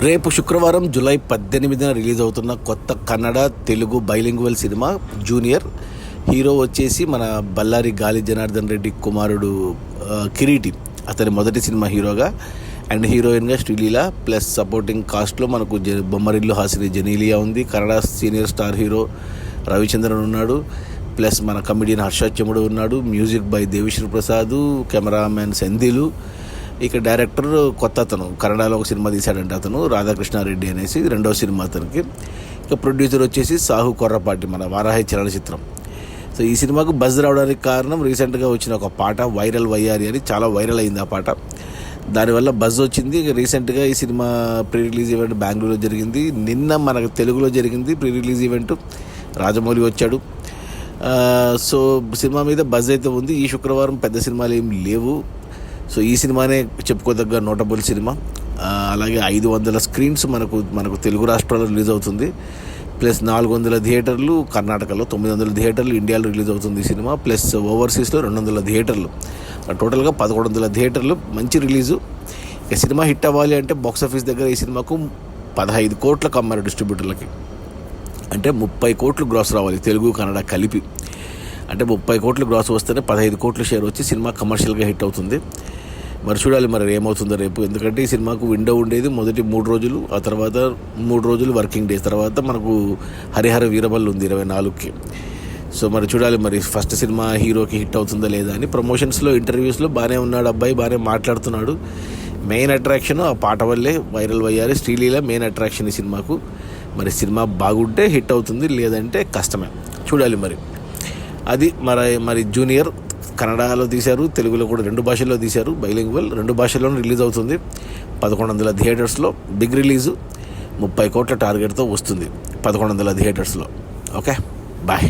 రేపు శుక్రవారం July 18న release అవుతున్న కొత్త Kannada Telugu bilingual cinema junior. Hero వచ్చేసి మన బళ్ళారి గాలి జనార్దన్ రెడ్డి కుమారుడు కిరీటి, అతని మొదటి సినిమా హీరోగా. అండ్ హీరోయిన్గా శ్రీలీల, ప్లస్ సపోర్టింగ్ కాస్ట్లో మనకు బొమ్మరిల్లు హాసిని జెనీలియా ఉంది. Kannada senior star hero Ravichandran ఉన్నాడు. ప్లస్ మన కమెడియన్ హర్షచ్యముడు ఉన్నాడు. Music by Devi Sri Prasad, cameraman Senthil. ఇక డైరెక్టర్ కొత్త అతను, కన్నడలో ఒక సినిమా తీశాడంటే అతను రాధాకృష్ణారెడ్డి అనేసి, రెండవ సినిమా అతనికి. ఇక ప్రొడ్యూసర్ వచ్చేసి సాహు కొర్రపాటి, మన వారాహి చలనచిత్రం. సో ఈ సినిమాకు బజ్ రావడానికి కారణం రీసెంట్గా వచ్చిన ఒక పాట వైరల్ వయ్యారి అని, చాలా వైరల్ అయింది ఆ పాట. దానివల్ల బజ్ వచ్చింది. ఇక రీసెంట్గా ఈ సినిమా ప్రీ రిలీజ్ ఈవెంట్ బెంగళూరులో జరిగింది. నిన్న మనకు తెలుగులో జరిగింది ప్రీ రిలీజ్ ఈవెంట్. రాజమౌళి వచ్చాడు. సో సినిమా మీద బజ్ అయితే ఉంది. ఈ శుక్రవారం పెద్ద సినిమాలు ఏం లేవు. సో ఈ సినిమానే చెప్పుకోదగ్గ నోటబుల్ సినిమా. అలాగే 500 స్క్రీన్స్ మనకు తెలుగు రాష్ట్రాల్లో రిలీజ్ అవుతుంది. ప్లస్ 400 థియేటర్లు కర్ణాటకలో, 900 థియేటర్లు ఇండియాలో రిలీజ్ అవుతుంది ఈ సినిమా. ప్లస్ ఓవర్సీస్లో 200 థియేటర్లు, టోటల్గా 1100 థియేటర్లు. మంచి రిలీజు. ఇక సినిమా హిట్ అవ్వాలి అంటే బాక్స్ ఆఫీస్ దగ్గర ఈ సినిమాకు 15 కోట్లకు అమ్మారు డిస్ట్రిబ్యూటర్లకి. అంటే 30 కోట్లు గ్రాస్ రావాలి తెలుగు కన్నడ కలిపి. అంటే 30 కోట్లు గ్రాస్ వస్తేనే 15 కోట్ల షేర్ వచ్చి సినిమా కమర్షియల్గా హిట్ అవుతుంది. మరి చూడాలి మరి ఏమవుతుందో రేపు. ఎందుకంటే ఈ సినిమాకు విండో ఉండేది మొదటి 3 రోజులు, ఆ తర్వాత 3 రోజులు వర్కింగ్ డేస్, తర్వాత మనకు హరిహర వీరమల్లు ఉంది 24కి. సో మరి చూడాలి మరి ఫస్ట్ సినిమా హీరోకి హిట్ అవుతుందా లేదా అని. ప్రమోషన్స్లో, ఇంటర్వ్యూస్లో బాగానే ఉన్నాడు అబ్బాయి, బాగానే మాట్లాడుతున్నాడు. మెయిన్ అట్రాక్షన్ ఆ పాట వల్లే వైరల్ అయ్యారు. శ్రీలీల మెయిన్ అట్రాక్షన్ ఈ సినిమాకు. మరి సినిమా బాగుంటే హిట్ అవుతుంది, లేదంటే కష్టమే. చూడాలి మరి. అది మరి జూనియర్ కన్నడలో తీశారు, తెలుగులో కూడా 2 భాషల్లో తీశారు. బైలింగ్వల్ 2 భాషల్లోనూ రిలీజ్ అవుతుంది. 1100 థియేటర్స్లో బిగ్ రిలీజు. 30 కోట్ల టార్గెట్తో వస్తుంది 1100 థియేటర్స్లో. Okay, bye.